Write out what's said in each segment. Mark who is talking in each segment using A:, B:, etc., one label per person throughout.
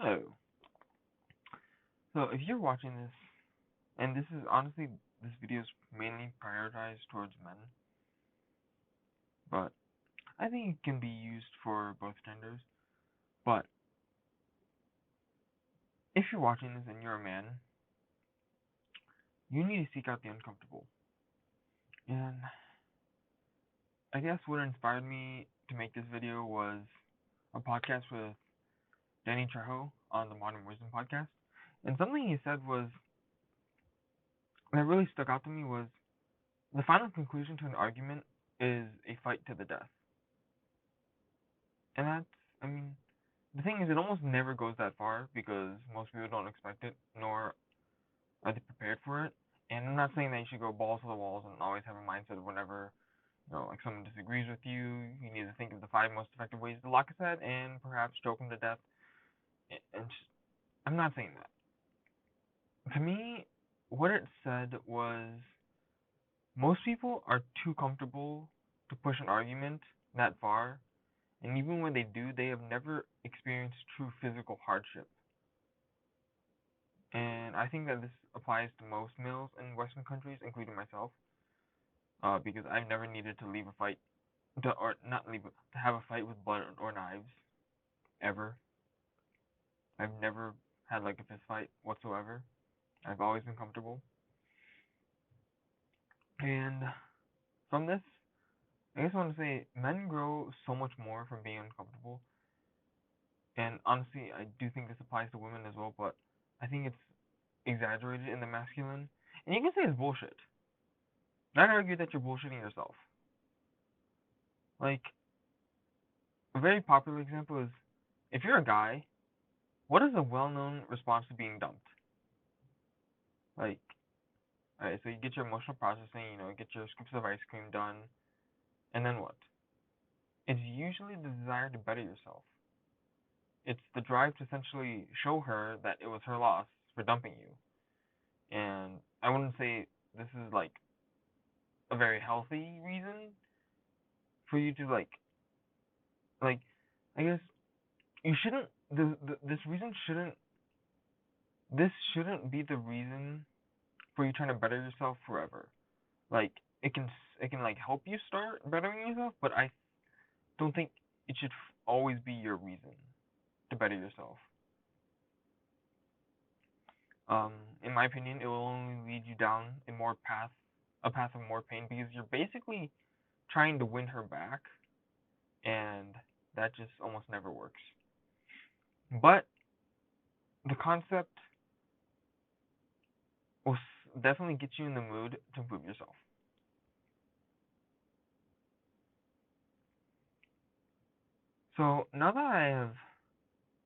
A: Hello. So if you're watching this, and this is honestly, this video is mainly prioritized towards men, but I think it can be used for both genders. But if you're watching this and you're a man, you need to seek out the uncomfortable. And I guess what inspired me to make this video was a podcast with Danny Trejo on the Modern Wisdom podcast. And something he said was that really stuck out to me was the final conclusion to an argument is a fight to the death. And that's, I mean, the thing is, it almost never goes that far because most people don't expect it, nor are they prepared for it. And I'm not saying that you should go balls to the walls and always have a mindset of whenever, like someone disagrees with you, you need to think of the 5 most effective ways to lock his head and perhaps choke him to death. And just, I'm not saying that. To me, what it said was most people are too comfortable to push an argument that far, and even when they do, they have never experienced true physical hardship. And I think that this applies to most males in Western countries, including myself, because I've never needed to leave a fight, or not leave, to have a fight with blood or knives, ever. I've never had like a fist fight whatsoever. I've always been comfortable. And from this, I guess I want to say men grow so much more from being uncomfortable. And honestly, I do think this applies to women as well, but I think it's exaggerated in the masculine. And you can say it's bullshit. I'd argue that you're bullshitting yourself. Like, a very popular example is if you're a guy, what is a well known response to being dumped? Like, alright, so you get your emotional processing, get your scoops of ice cream done, and then what? It's usually the desire to better yourself. It's the drive to essentially show her that it was her loss for dumping you. And I wouldn't say this is like a very healthy reason for you to like I guess you shouldn't this reason shouldn't this shouldn't be the reason for you trying to better yourself forever. Like it can like help you start bettering yourself, but I don't think it should always be your reason to better yourself. Um, in my opinion, it will only lead you down a path of more pain because you're basically trying to win her back, and that just almost never works. But the concept will definitely get you in the mood to improve yourself. So now that I have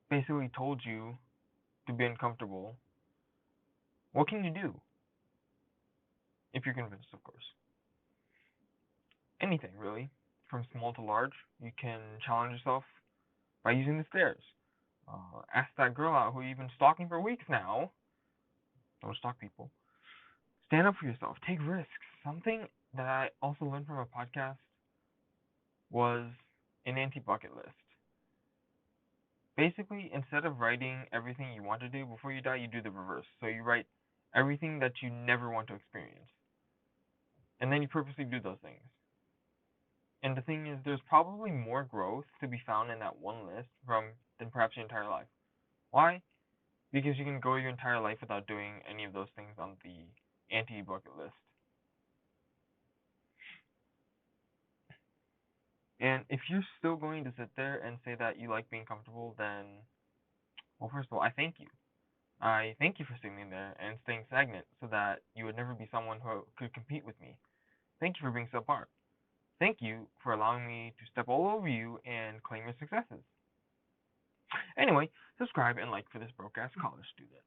A: basically told you to be uncomfortable, what can you do? If you're convinced, of course. Anything, really. From small to large, you can challenge yourself by using the stairs. Ask that girl out who you've been stalking for weeks now. Don't stalk people. Stand up for yourself. Take risks. Something that I also learned from a podcast was an anti-bucket list. Basically, instead of writing everything you want to do before you die, you do the reverse. So you write everything that you never want to experience. And then you purposely do those things. And the thing is, there's probably more growth to be found in that one list than perhaps your entire life. Why? Because you can go your entire life without doing any of those things on the anti-bucket list. And if you're still going to sit there and say that you like being comfortable, then, well, first of all, I thank you. I thank you for sitting there and staying stagnant so that you would never be someone who could compete with me. Thank you for being subpar. Thank you for allowing me to step all over you and claim your successes. Anyway, subscribe and like for this broke ass college student.